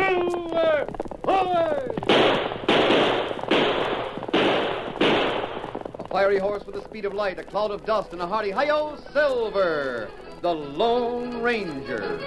Silver! Away! A fiery horse with the speed of light, a cloud of dust, and a hearty hi-yo, Silver, the Lone Ranger.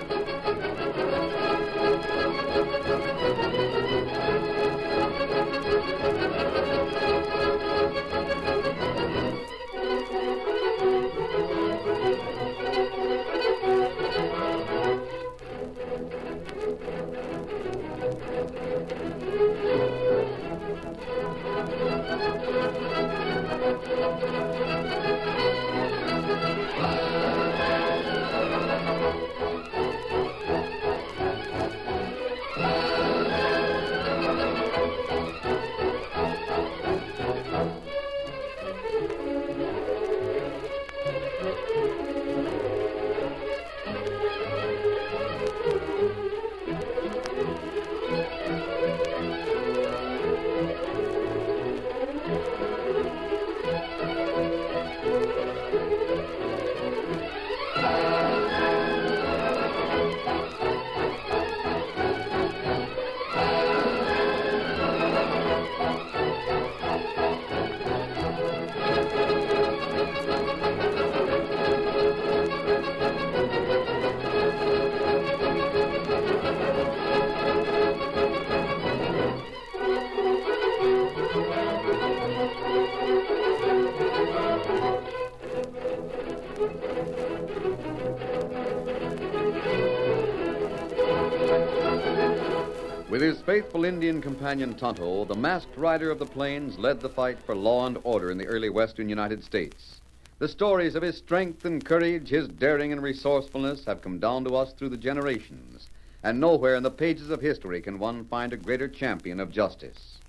With his faithful Indian companion Tonto, the masked rider of the plains led the fight for law and order in the early western United States. The stories of his strength and courage, his daring and resourcefulness have come down to us through the generations, and nowhere in the pages of history can one find a greater champion of justice.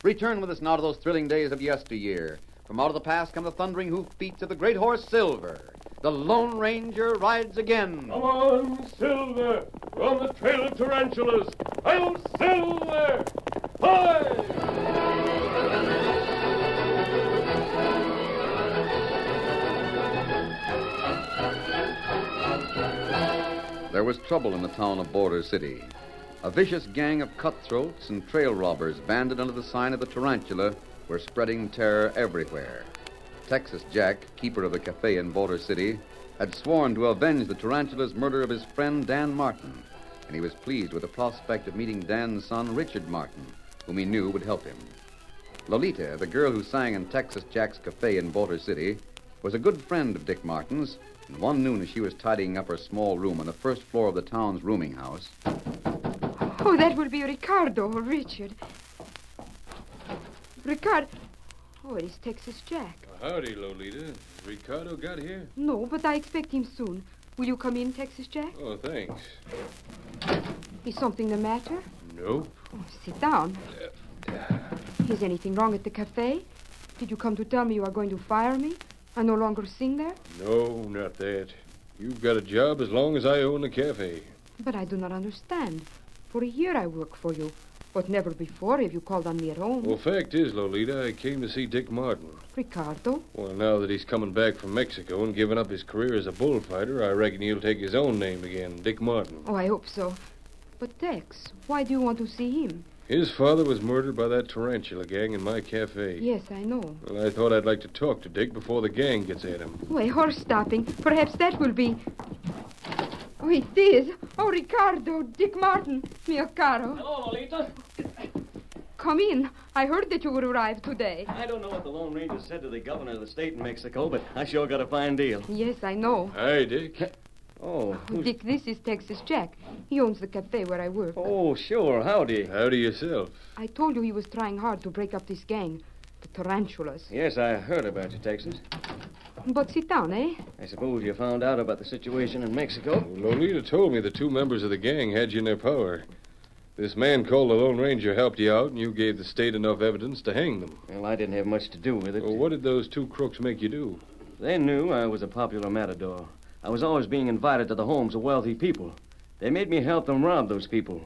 Return with us now to those thrilling days of yesteryear. From out of the past come the thundering hoofbeats of the great horse Silver. The Lone Ranger rides again. Come on, Silver! We're on the trail of tarantulas! Hi-yo, Silver! Hi! There was trouble in the town of Border City. A vicious gang of cutthroats and trail robbers banded under the sign of the Tarantula were spreading terror everywhere. Texas Jack, keeper of the cafe in Border City, had sworn to avenge the Tarantula's murder of his friend Dan Martin, and he was pleased with the prospect of meeting Dan's son, Richard Martin, whom he knew would help him. Lolita, the girl who sang in Texas Jack's cafe in Border City, was a good friend of Dick Martin's, and one noon as she was tidying up her small room on the first floor of the town's rooming house. Oh, that will be Ricardo or Richard. Ricardo. Oh, it is Texas Jack. Howdy, Lolita. Ricardo got here? No, but I expect him soon. Will you come in, Texas Jack? Oh, thanks. Is something the matter? Nope. Oh, sit down. Is anything wrong at the cafe? Did you come to tell me you are going to fire me? I no longer sing there? No, not that. You've got a job as long as I own the cafe. But I do not understand. For a year I work for you. But never before have you called on me at home. Well, fact is, Lolita, I came to see Dick Martin. Ricardo? Well, now that he's coming back from Mexico and giving up his career as a bullfighter, I reckon he'll take his own name again, Dick Martin. Oh, I hope so. But Tex, why do you want to see him? His father was murdered by that tarantula gang in my cafe. Yes, I know. Well, I thought I'd like to talk to Dick before the gang gets at him. Oh, a horse stopping. Perhaps that will be... Oh, it is. Oh, Ricardo, Dick Martin, mio caro. Hello, Lolita. Come in. I heard that you would arrive today. I don't know what the Lone Ranger said to the governor of the state in Mexico, but I sure got a fine deal. Yes, I know. Hi, Dick. Oh, Dick, this is Texas Jack. He owns the cafe where I work. Oh, sure. Howdy. Howdy yourself. I told you he was trying hard to break up this gang, the Tarantulas. Yes, I heard about you, Texas. But sit down, eh? I suppose you found out about the situation in Mexico. Lolita told me the two members of the gang had you in their power. This man called the Lone Ranger helped you out, and you gave the state enough evidence to hang them. Well, I didn't have much to do with it. Well, what did those two crooks make you do? They knew I was a popular matador. I was always being invited to the homes of wealthy people. They made me help them rob those people.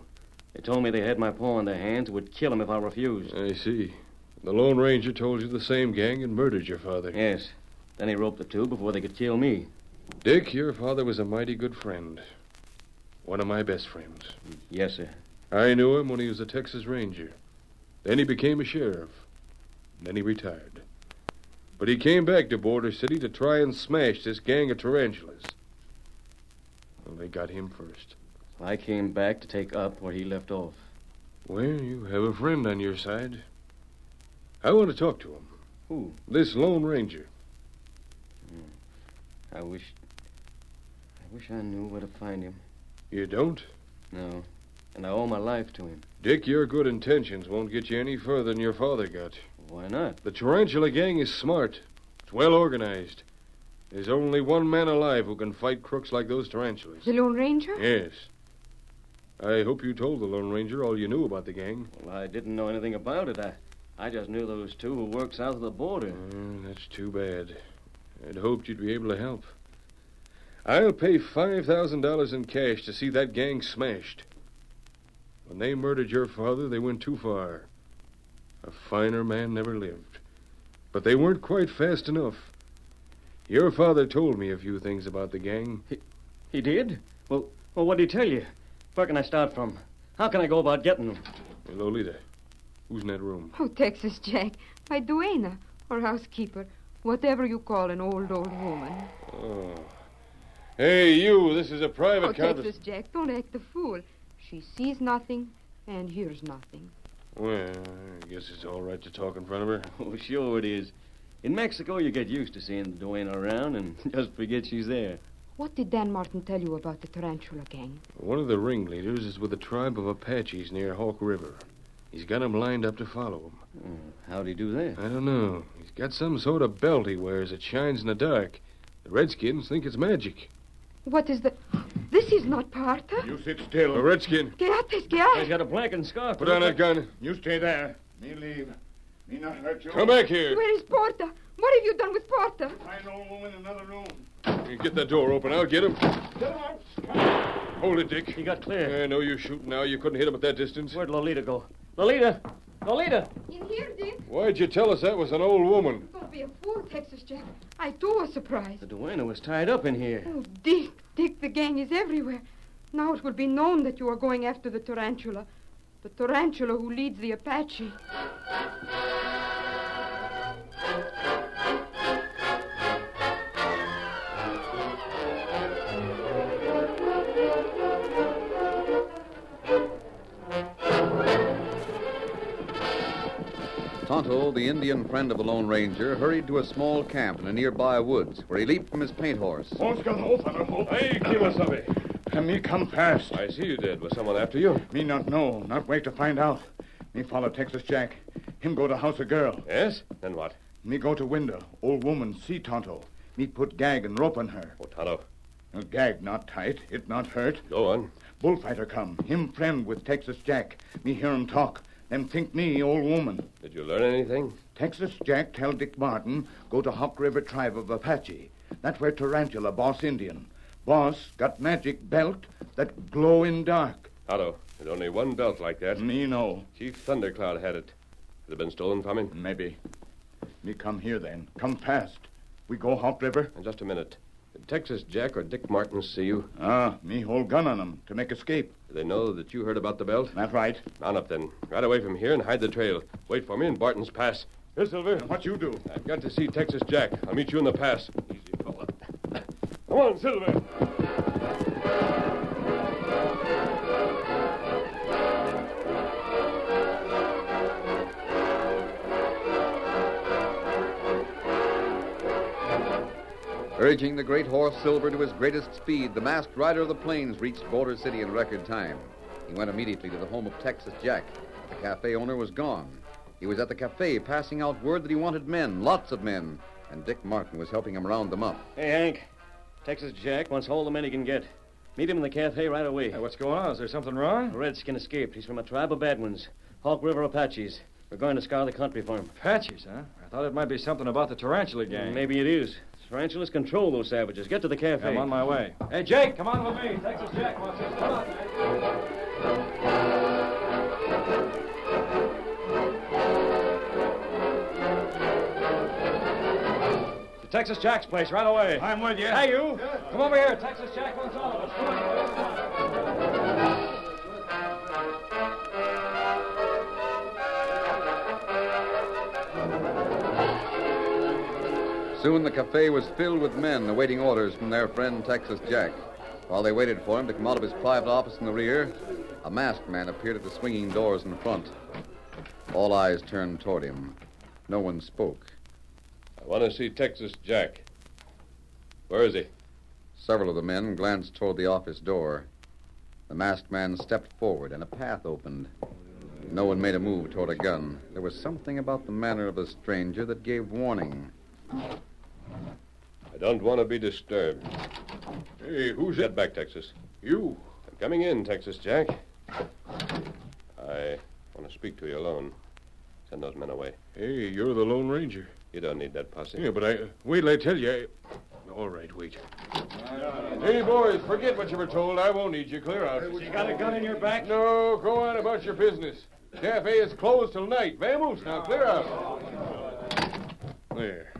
They told me they had my paw in their hands and would kill him if I refused. I see. The Lone Ranger told you the same gang and murdered your father. Yes. Then he roped the two before they could kill me. Dick, your father was a mighty good friend. One of my best friends. Yes, sir. I knew him when he was a Texas Ranger. Then he became a sheriff. Then he retired. But he came back to Border City to try and smash this gang of tarantulas. Well, they got him first. I came back to take up where he left off. Well, you have a friend on your side. I want to talk to him. Who? This Lone Ranger. I wish I knew where to find him. You don't? No. And I owe my life to him. Dick, your good intentions won't get you any further than your father got. Why not? The Tarantula Gang is smart. It's well organized. There's only one man alive who can fight crooks like those tarantulas. The Lone Ranger? Yes. I hope you told the Lone Ranger all you knew about the gang. Well, I didn't know anything about it. I just knew those two who worked south of the border. That's too bad. I'd hoped you'd be able to help. I'll pay $5,000 in cash to see that gang smashed. When they murdered your father, they went too far. A finer man never lived. But they weren't quite fast enough. Your father told me a few things about the gang. He did? Well, what did he tell you? Where can I start from? How can I go about getting them? Hey, Lolita, who's in that room? Oh, Texas Jack. My duenna, or housekeeper. Whatever you call an old woman. Oh. Hey, you, this is a private Texas Jack, don't act the fool. She sees nothing and hears nothing. Well, I guess it's all right to talk in front of her. Oh, sure it is. In Mexico, you get used to seeing the duenna around and just forget she's there. What did Dan Martin tell you about the Tarantula Gang? One of the ringleaders is with a tribe of Apaches near Hawk River. He's got 'em lined up to follow him. How'd he do that? I don't know. He's got some sort of belt he wears that shines in the dark. The Redskins think it's magic. What is the... This is not Parta. You sit still. A Redskin. Quédate, He's quédate. got a blanket and scarf. Put on that gun. You stay there. Me leave. Me not hurt you. Come back here. Where is Porta? What have you done with Porta? Find old woman in another room. You get that door open. I'll get him. Get him out. Hold it, Dick. He got clear. I know you're shooting now. You couldn't hit him at that distance. Where'd Lolita go? Lolita! Lolita! In here, Dick. Why'd you tell us that was an old woman? Don't be a fool, Texas Jack. I, too, was surprised. The duenna was tied up in here. Oh, Dick, the gang is everywhere. Now it will be known that you are going after the tarantula. The tarantula who leads the Apache. Tonto, the Indian friend of the Lone Ranger, hurried to a small camp in a nearby woods, where he leaped from his paint horse. Won't go no further hope. Hey, Kimasabi. Me come fast. I see you did. Was someone after you? Me not know. Not wait to find out. Me follow Texas Jack. Him go to house a girl. Yes? Then what? Me go to window. Old woman see Tonto. Me put gag and rope on her. Oh, Tonto. Gag not tight. It not hurt. Go on. Bullfighter come. Him friend with Texas Jack. Me hear him talk. Them think me old woman. Did you learn anything? Texas Jack tell Dick Martin go to Hawk River tribe of Apache. That's where Tarantula boss Indian. Boss got magic belt that glow in dark. Otto, there's only one belt like that. Me know. Chief Thundercloud had it. Has it been stolen from him? Maybe. Me come here then. Come fast. We go Hawk River? In just a minute. Did Texas Jack or Dick Martin see you? Me hold gun on 'em to make escape. Do they know that you heard about the belt? That right. Mount up then. Right away from here and hide the trail. Wait for me in Barton's Pass. Here, Silver. What you do? I've got to see Texas Jack. I'll meet you in the pass. Easy, fella. Come on, Silver. Urging the great horse Silver to his greatest speed, the masked rider of the plains reached Border City in record time. He went immediately to the home of Texas Jack. The cafe owner was gone. He was at the cafe passing out word that he wanted men, lots of men, and Dick Martin was helping him round them up. Hey, Hank. Texas Jack wants all the men he can get. Meet him in the cafe right away. Hey, what's going on? Is there something wrong? A Redskin escaped. He's from a tribe of bad ones. Hawk River Apaches. We're going to scour the country for him. Apaches, huh? I thought it might be something about the Tarantula Gang. Maybe it is. Tarantulas control those savages. Get to the cafe. I'm on my way. Hey, Jake, come on with me. Texas Jack wants us. Come on, To Texas Jack's place right away. I'm with you. Hey, you. Come over here. Texas Jack wants all of us. Come on. Soon the cafe was filled with men awaiting orders from their friend Texas Jack. While they waited for him to come out of his private office in the rear, a masked man appeared at the swinging doors in front. All eyes turned toward him. No one spoke. I want to see Texas Jack. Where is he? Several of the men glanced toward the office door. The masked man stepped forward, and a path opened. No one made a move toward a gun. There was something about the manner of the stranger that gave warning. I don't want to be disturbed. Hey, who's that? Get back, Texas. You? I'm coming in, Texas Jack. I want to speak to you alone. Send those men away. Hey, you're the Lone Ranger. You don't need that posse. Yeah, but wait till I tell you. All right, wait. Hey, boys, forget what you were told. I won't need you. Clear out. You got a gun in your back? No, go on about your business. Cafe is closed till night. Vamoose, now clear out. There.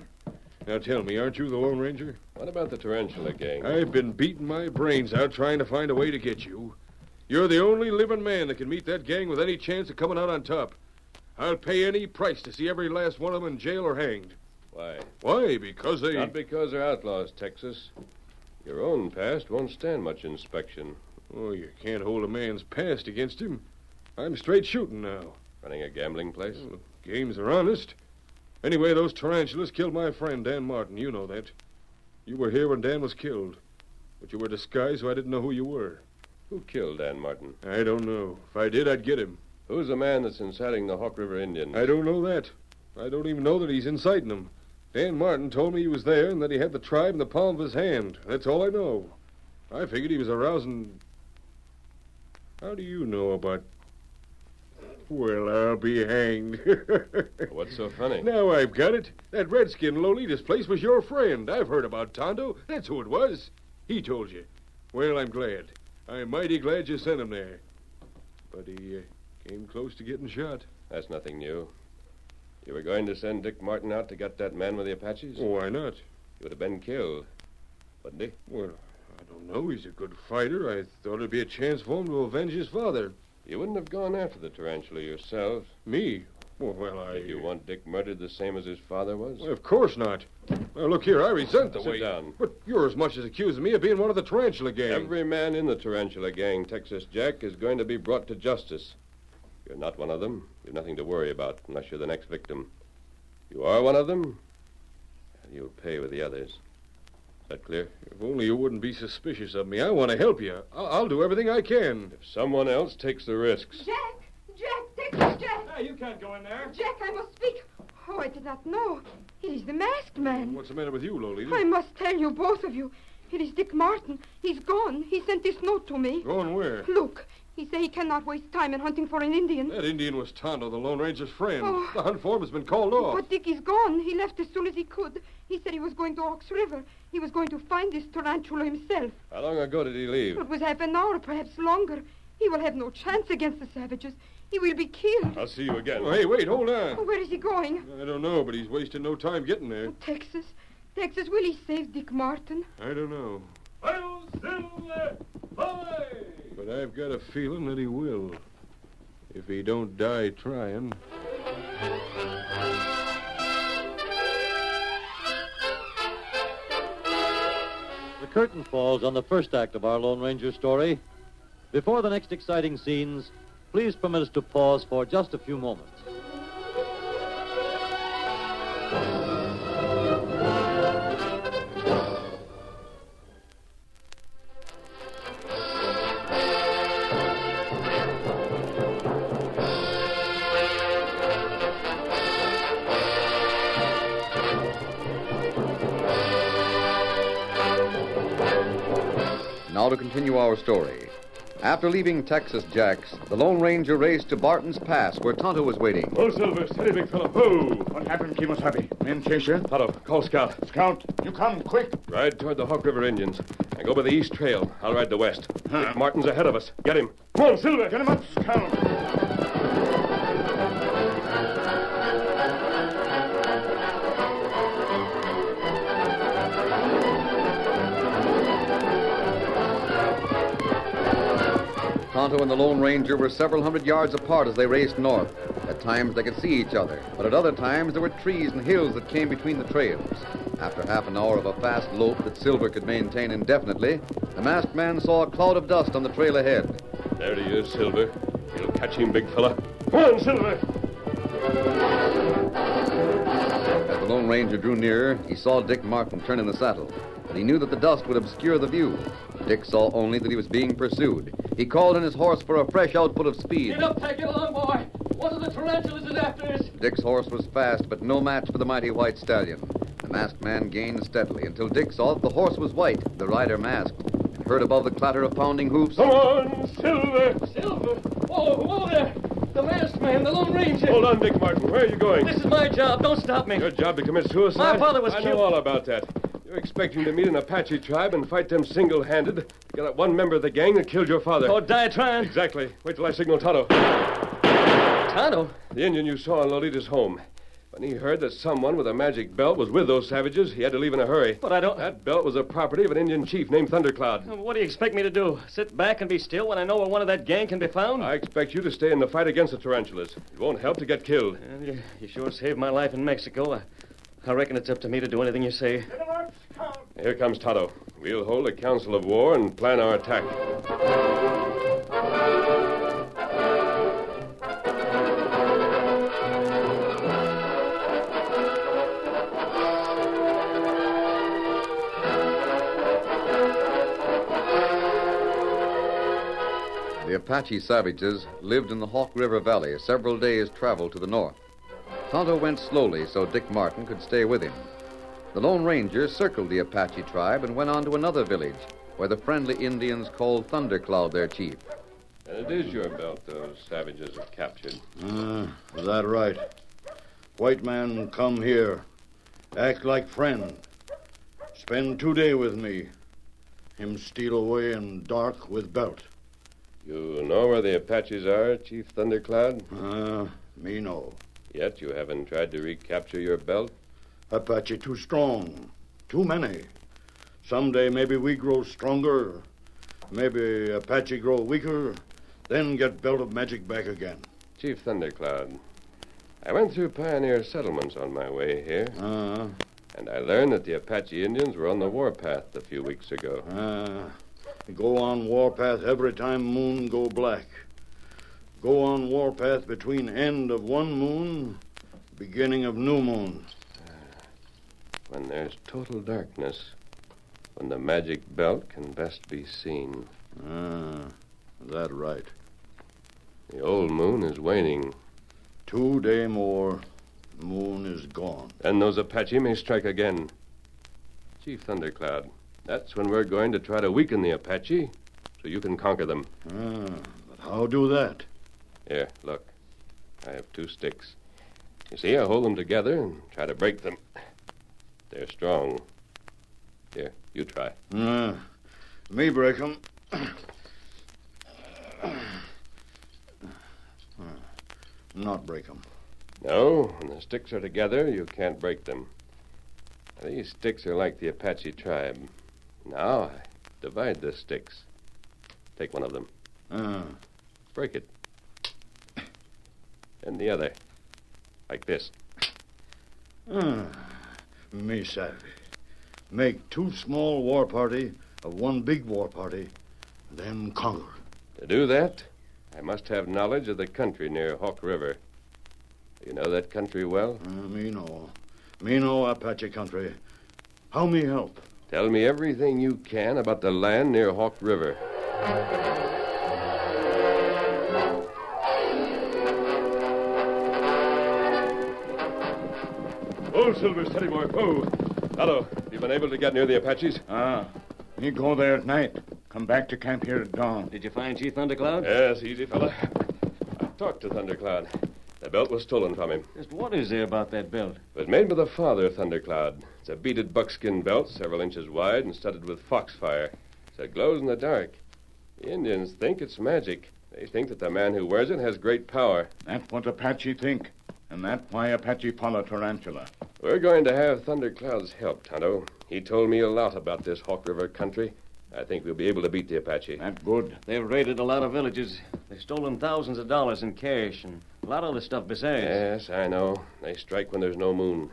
Now tell me, aren't you the Lone Ranger? What about the Tarantula gang? I've been beating my brains out trying to find a way to get you. You're the only living man that can meet that gang with any chance of coming out on top. I'll pay any price to see every last one of them in jail or hanged. Why? Why? Because they... Not because they're outlaws, Texas. Your own past won't stand much inspection. Oh, you can't hold a man's past against him. I'm straight shooting now. Running a gambling place? Well, the games are honest. Anyway, those tarantulas killed my friend, Dan Martin. You know that. You were here when Dan was killed. But you were disguised, so I didn't know who you were. Who killed Dan Martin? I don't know. If I did, I'd get him. Who's the man that's inciting the Hawk River Indians? I don't know that. I don't even know that he's inciting them. Dan Martin told me he was there and that he had the tribe in the palm of his hand. That's all I know. I figured he was arousing... How do you know about... Well, I'll be hanged. What's so funny? Now I've got it. That redskin Lolita's place was your friend. I've heard about Tonto. That's who it was. He told you. Well, I'm glad. I'm mighty glad you sent him there. But he came close to getting shot. That's nothing new. You were going to send Dick Martin out to get that man with the Apaches? Why not? He would have been killed, wouldn't he? Well, I don't know. He's a good fighter. I thought it'd be a chance for him to avenge his father. You wouldn't have gone after the tarantula yourself. Me? Well, I... Did you want Dick murdered the same as his father was? Well, of course not. Well, look here, I resent the Sit way... down. But you're as much as accusing me of being one of the tarantula gang. Every man in the tarantula gang, Texas Jack, is going to be brought to justice. You're not one of them. You've nothing to worry about unless you're the next victim. You are one of them, and you'll pay with the others. Is that clear? If only you wouldn't be suspicious of me. I want to help you. I'll do everything I can. If someone else takes the risks. Jack, Texas Jack. Hey, you can't go in there. Jack, I must speak. Oh, I did not know. It is the masked man. What's the matter with you, Lolita? I must tell you, both of you. It is Dick Martin. He's gone. He sent this note to me. Going where? Look, he said he cannot waste time in hunting for an Indian. That Indian was Tonto, the Lone Ranger's friend. Oh. The hunt for him has been called off. But Dick is gone. He left as soon as he could. He said he was going to Ox River. He was going to find this tarantula himself. How long ago did he leave? It was half an hour, perhaps longer. He will have no chance against the savages. He will be killed. I'll see you again. Oh, hey, wait, hold on. Oh, where is he going? I don't know, but he's wasting no time getting there. Oh, Texas, will he save Dick Martin? I don't know. Hail, Silver! Away! But I've got a feeling that he will. If he don't die trying. The curtain falls on the first act of our Lone Ranger story. Before the next exciting scenes, please permit us to pause for just a few moments. Now to continue our story. After leaving Texas Jack's, the Lone Ranger raced to Barton's Pass, where Tonto was waiting. Oh, Silver, steady, big fellow. Oh! What happened, Kimosabe? Men chase you? Tonto, call Scout. Scout, you come, quick. Ride toward the Hawk River Indians. And go by the east trail. I'll ride the west. Huh. Dick Martin's ahead of us. Get him. Come on, Silver. Get him up, Scout. Tonto and the Lone Ranger were several hundred yards apart as they raced north. At times they could see each other, but at other times there were trees and hills that came between the trails. After half an hour of a fast lope that Silver could maintain indefinitely, the masked man saw a cloud of dust on the trail ahead. There he is, Silver. You'll catch him, big fella. Come on, Silver! As the Lone Ranger drew nearer, he saw Dick Martin turn in the saddle, but he knew that the dust would obscure the view. Dick saw only that he was being pursued. He called on his horse for a fresh output of speed. Get up, Pat. Get along, boy. One of the tarantulas is after us. Dick's horse was fast, but no match for the mighty white stallion. The masked man gained steadily until Dick saw that the horse was white, the rider masked, and heard above the clatter of pounding hoofs. Come on, Silver! Silver? Whoa there. The masked man, the Lone Ranger. Hold on, Dick Martin. Where are you going? This is my job. Don't stop me. Your job to commit suicide? My father was I killed. know all about that. You're expecting to meet an Apache tribe and fight them single-handed to get at one member of the gang that killed your father. Or die trying. Exactly. Wait till I signal Tonto. Tonto? The Indian you saw in Lolita's home. When he heard that someone with a magic belt was with those savages, he had to leave in a hurry. But I don't... That belt was the property of an Indian chief named Thundercloud. What do you expect me to do? Sit back and be still when I know where one of that gang can be found? I expect you to stay in the fight against the tarantulas. It won't help to get killed. You sure saved my life in Mexico. I reckon it's up to me to do anything you say. Here comes Tonto. We'll hold a council of war and plan our attack. The Apache savages lived in the Hawk River Valley, several days' travel to the north. Tonto went slowly so Dick Martin could stay with him. The Lone Ranger circled the Apache tribe and went on to another village where the friendly Indians called Thundercloud their chief. And it is your belt those savages have captured. Is that right? White man come here. Act like friend. Spend 2 days with me. Him steal away in dark with belt. You know where the Apaches are, Chief Thundercloud? Me know. Yet you haven't tried to recapture your belt? Apache too strong. Too many. Someday maybe we grow stronger. Maybe Apache grow weaker. Then get belt of magic back again. Chief Thundercloud, I went through pioneer settlements on my way here. And I learned that the Apache Indians were on the warpath a few weeks ago. Go on warpath every time moon go black. Go on warpath between end of one moon, beginning of new moon. When there's total darkness, when the magic belt can best be seen. That right. The old moon is waning. 2 days more, moon is gone. Then those Apache may strike again. Chief Thundercloud, that's when we're going to try to weaken the Apache so you can conquer them. But how do that? Here, look. I have 2 sticks. You see, I hold them together and try to break them. They're strong. Here, you try. Me break 'em. Not break 'em. No, when the sticks are together, you can't break them. These sticks are like the Apache tribe. Now I divide the sticks. Take one of them. Break it. And the other. Like this. Me savvy. Make 2 small war party of 1 big war party, then conquer. To do that, I must have knowledge of the country near Hawk River. You know that country well? Me know. Me know Apache country. How me help? Tell me everything you can about the land near Hawk River. Whoa, Silver, steady, boy. Whoa. Tonto, you been able to get near the Apaches? Me go there at night. Come back to camp here at dawn. Did you find Chief Thundercloud? Yes, easy, fella. I talked to Thundercloud. The belt was stolen from him. Just what is there about that belt? It was made by the father of Thundercloud. It's a beaded buckskin belt, several inches wide and studded with foxfire. So it glows in the dark. The Indians think it's magic. They think that the man who wears it has great power. That's what Apache think. And that's why Apache follow Tarantula. We're going to have Thundercloud's help, Tonto. He told me a lot about this Hawk River country. I think we'll be able to beat the Apache. That's good. They've raided a lot of villages. They've stolen thousands of dollars in cash and a lot of other stuff besides. Yes, I know. They strike when there's no moon.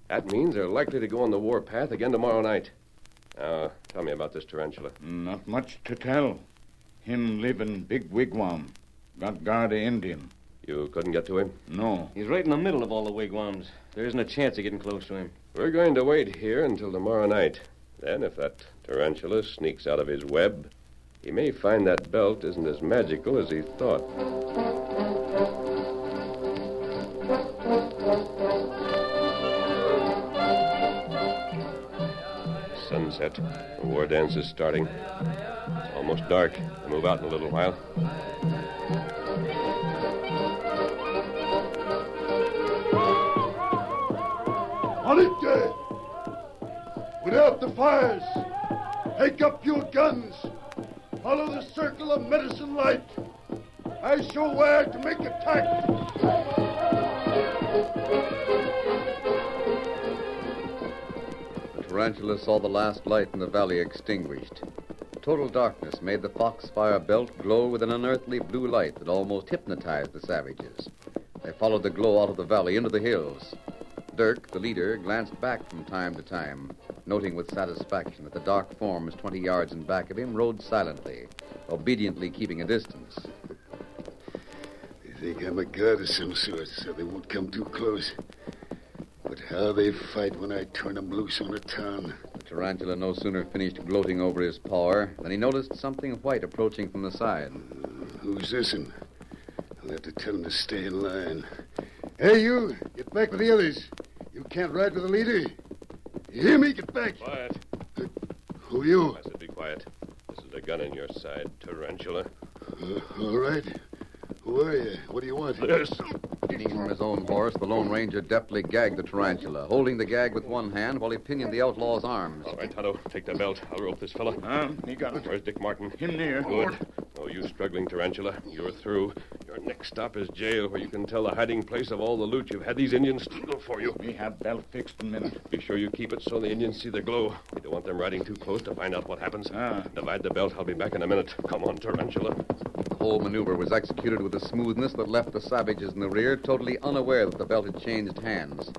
That means they're likely to go on the warpath again tomorrow night. Now, tell me about this tarantula. Not much to tell. Him live in big wigwam. Got guard a Indian. You couldn't get to him? No. He's right in the middle of all the wigwams. There isn't a chance of getting close to him. We're going to wait here until tomorrow night. Then, if that tarantula sneaks out of his web, he may find that belt isn't as magical as he thought. Sunset. The war dance is starting. It's almost dark. We'll move out in a little while. On it, there! Put out the fires! Take up your guns! Follow the circle of medicine light! I show where to make attack! The tarantula saw the last light in the valley extinguished. Total darkness made the foxfire belt glow with an unearthly blue light that almost hypnotized the savages. They followed the glow out of the valley into the hills. Dirk, the leader, glanced back from time to time, noting with satisfaction that the dark forms 20 yards in back of him rode silently, obediently keeping a distance. They think I'm a god of some sort, so they won't come too close. But how they fight when I turn them loose on a town. The tarantula no sooner finished gloating over his power than he noticed something white approaching from the side. Who's this'n? I'll have to tell him to stay in line. Hey, you! Get back with the others. You can't ride with the leader. You hear me? Get back. Quiet. Who are you? I said be quiet. This is the gun in your side, tarantula. All right. Who are you? What do you want? Yes. Leaning from his own horse, the Lone Ranger deftly gagged the tarantula, holding the gag with one hand while he pinioned the outlaw's arms. All right, Tonto, take the belt. I'll rope this fella. He got it. Where's Dick Martin? Him near. Good. Oh, you struggling tarantula. You're through. Your next stop is jail, where you can tell the hiding place of all the loot you've had these Indians steal for you. We have belt fixed in a minute. Be sure you keep it so the Indians see the glow. We don't want them riding too close to find out what happens. Divide the belt. I'll be back in a minute. Come on, tarantula. The whole maneuver was executed with a smoothness that left the savages in the rear totally unaware that the belt had changed hands.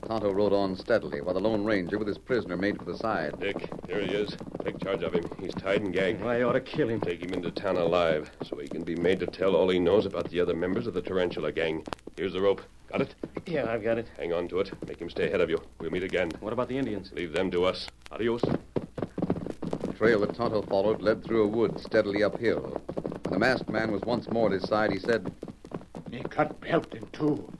Tonto rode on steadily while the Lone Ranger with his prisoner made for the side. Dick, here he is. Take charge of him. He's tied and gagged. I ought to kill him. Take him into town alive so he can be made to tell all he knows about the other members of the tarantula gang. Here's the rope. Got it? Yeah, I've got it. Hang on to it. Make him stay ahead of you. We'll meet again. What about the Indians? Leave them to us. Adios. The trail that Tonto followed led through a wood steadily uphill. When the masked man was once more at his side, he said, Me cut belt in two.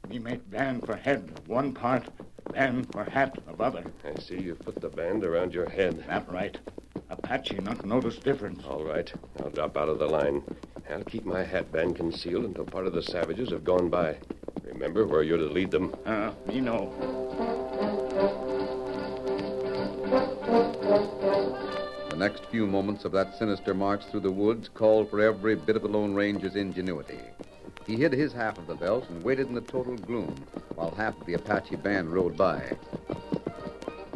Me make band for head of one part, band for hat of other. I see you've put the band around your head. That right. Apache not notice difference. All right. I'll drop out of the line. I'll keep my hat band concealed until part of the savages have gone by. Remember where you're to lead them. Me know. The next few moments of that sinister march through the woods called for every bit of the Lone Ranger's ingenuity. He hid his half of the belt and waited in the total gloom while half of the Apache band rode by.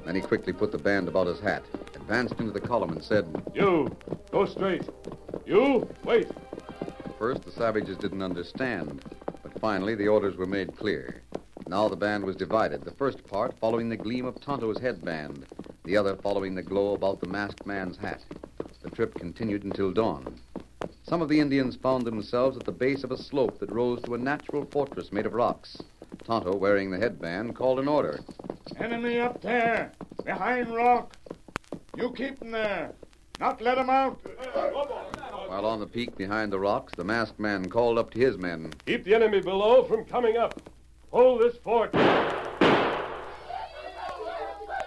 Then he quickly put the band about his hat, advanced into the column, and said, You, go straight. You, wait. At first, the savages didn't understand, but finally the orders were made clear. Now the band was divided, the first part following the gleam of Tonto's headband, the other following the glow about the masked man's hat. The trip continued until dawn. Some of the Indians found themselves at the base of a slope that rose to a natural fortress made of rocks. Tonto, wearing the headband, called an order. Enemy up there, behind rock. You keep 'em there. Not let 'em out. While on the peak behind the rocks, the masked man called up to his men. Keep the enemy below from coming up. Hold this fort.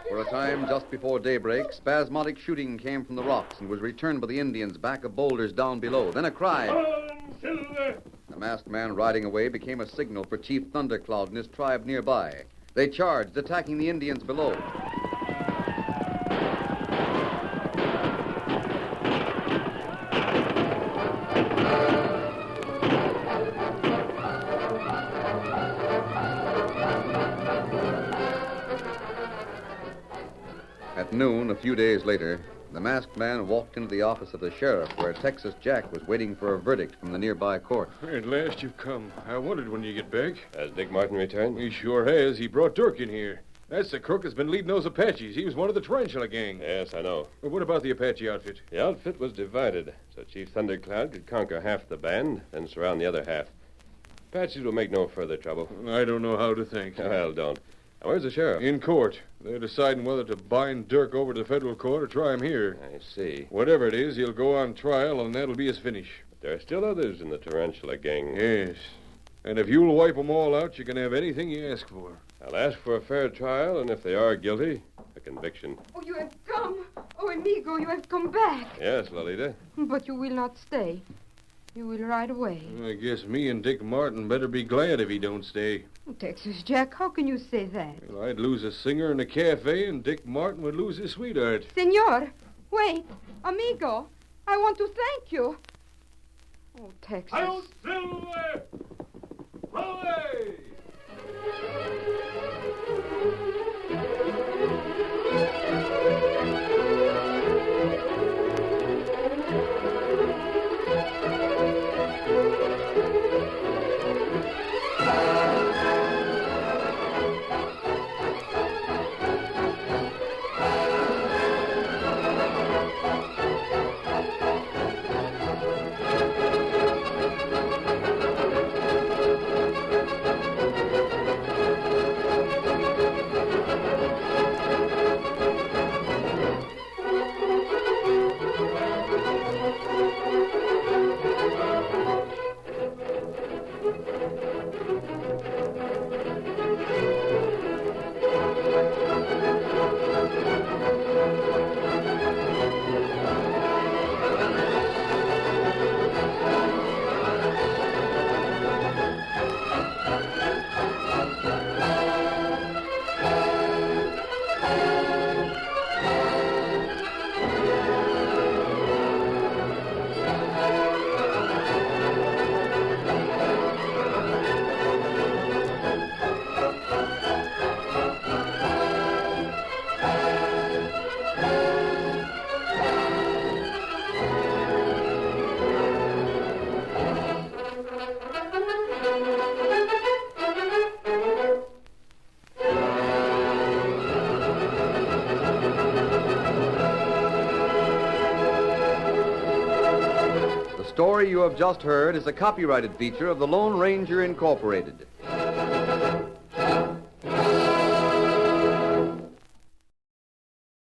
For a time, just before daybreak, spasmodic shooting came from the rocks and was returned by the Indians back of boulders down below. Then a cry. Silver! The masked man riding away became a signal for Chief Thundercloud and his tribe nearby. They charged, attacking the Indians below. At noon, a few days later, the masked man walked into the office of the sheriff where Texas Jack was waiting for a verdict from the nearby court. At last you've come. I wondered when you get back. Has Dick Martin returned? He sure has. He brought Dirk in here. That's the crook that's been leading those Apaches. He was one of the Tarantula gang. Yes, I know. Well, what about the Apache outfit? The outfit was divided, so Chief Thundercloud could conquer half the band, then surround the other half. Apaches will make no further trouble. I don't know how to think. Well, don't. Now, where's the sheriff? In court. They're deciding whether to bind Dirk over to the federal court or try him here. I see. Whatever it is, he'll go on trial, and that'll be his finish. But there are still others in the Tarantula gang. Yes. And if you'll wipe them all out, you can have anything you ask for. I'll ask for a fair trial, and if they are guilty, a conviction. Oh, you have come. Oh, amigo, you have come back. Yes, Lolita. But you will not stay. You will ride away. I guess me and Dick Martin better be glad if he don't stay. Texas Jack, how can you say that? Well, I'd lose a singer in a cafe, and Dick Martin would lose his sweetheart. Senor, wait. Amigo, I want to thank you. Oh, Texas. I'll Silver! Away! The story you have just heard is a copyrighted feature of the Lone Ranger Incorporated.